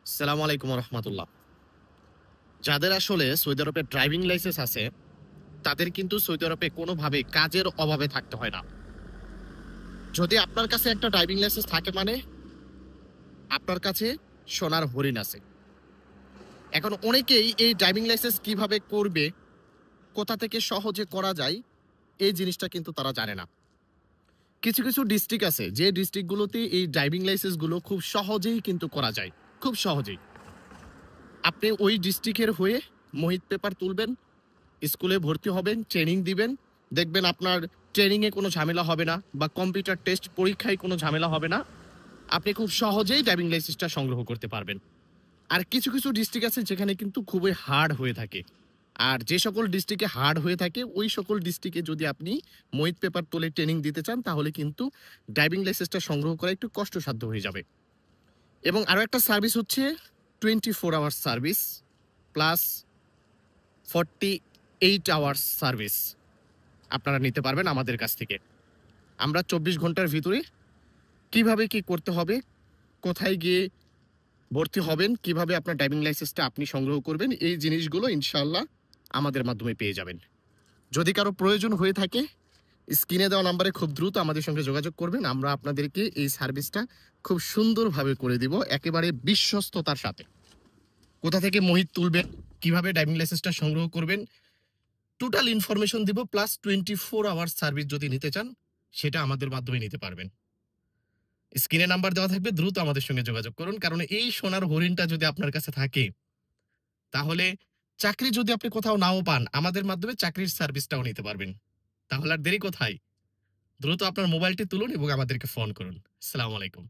আসসালামু আলাইকুম রহমতুল্লাহ। যাদের আসলে সৌদি আরবে ড্রাইভিং লাইসেন্স আছে তাদের কিন্তু সৌদি আরবে কোনোভাবে কাজের অভাবে থাকতে হয় না। যদি আপনার কাছে একটা ড্রাইভিং লাইসেন্স থাকে মানে আপনার কাছে সোনার হরিণ আছে। এখন অনেকেই এই ড্রাইভিং লাইসেন্স কিভাবে করবে, কোথা থেকে সহজে করা যায় এই জিনিসটা কিন্তু তারা জানে না। কিছু কিছু ডিস্ট্রিক্ট আছে যে ডিস্ট্রিক্টগুলোতে এই ড্রাইভিং লাইসেন্সগুলো খুব সহজেই কিন্তু করা যায়, খুব সহজেই। আপনি ওই ডিস্ট্রিক্টের হয়ে মহিত পেপার তুলবেন, স্কুলে ভর্তি হবেন, ট্রেনিং দিবেন, দেখবেন আপনার ট্রেনিংয়ে কোনো ঝামেলা হবে না বা কম্পিউটার টেস্ট পরীক্ষায় কোনো ঝামেলা হবে না। আপনি খুব সহজেই ড্রাইভিং লাইসেন্সটা সংগ্রহ করতে পারবেন। আর কিছু কিছু ডিস্ট্রিক্ট আছে যেখানে কিন্তু খুবই হার্ড হয়ে থাকে। আর যে সকল ডিস্ট্রিক্টে হার্ড হয়ে থাকে ওই সকল ডিস্ট্রিক্টে যদি আপনি মহিত পেপার তুলে ট্রেনিং দিতে চান তাহলে কিন্তু ড্রাইভিং লাইসেন্সটা সংগ্রহ করা একটু কষ্টসাধ্য হয়ে যাবে। এবং আরও একটা সার্ভিস হচ্ছে 24 hours service plus 48 hours service আপনারা নিতে পারবেন আমাদের কাছ থেকে। আমরা 24 ঘন্টার ভিতরে কিভাবে কি করতে হবে, কোথায় গিয়ে ভর্তি হবেন, কিভাবে আপনার ড্রাইভিং লাইসেন্সটা আপনি সংগ্রহ করবেন, এই জিনিসগুলো ইনশাআল্লাহ আমাদের মাধ্যমে পেয়ে যাবেন। যদি কারো প্রয়োজন হয়ে থাকে স্ক্রিনে দেওয়া নাম্বারে খুব দ্রুত আমাদের সঙ্গে যোগাযোগ করবেন। আমরা আপনাদেরকে এই সার্ভিসটা খুব সুন্দরভাবে করে দিব, একেবারে বিশ্বস্ততার সাথে। কোথা থেকে মহিত তুলবেন, কিভাবে ড্রাইভিং লাইসেন্সটা সংগ্রহ করবেন, টোটাল ইনফরমেশন দিব। প্লাস 24 আওয়ার্স সার্ভিস যদি নিতে চান সেটা আমাদের মাধ্যমে নিতে পারবেন। স্ক্রিনে নাম্বার দেওয়া থাকবে, দ্রুত আমাদের সঙ্গে যোগাযোগ করুন। কারণ এই সোনার হরিণটা যদি আপনার কাছে থাকে তাহলে চাকরি যদি আপনি কোথাও নাও পান আমাদের মাধ্যমে চাকরির সার্ভিসটাও নিতে পারবেন। তাহলে আর দেরি কোথায়? দ্রুত আপনার মোবাইলটি তুলুন এবং আমাদেরকে ফোন করুন। আসসালামু আলাইকুম।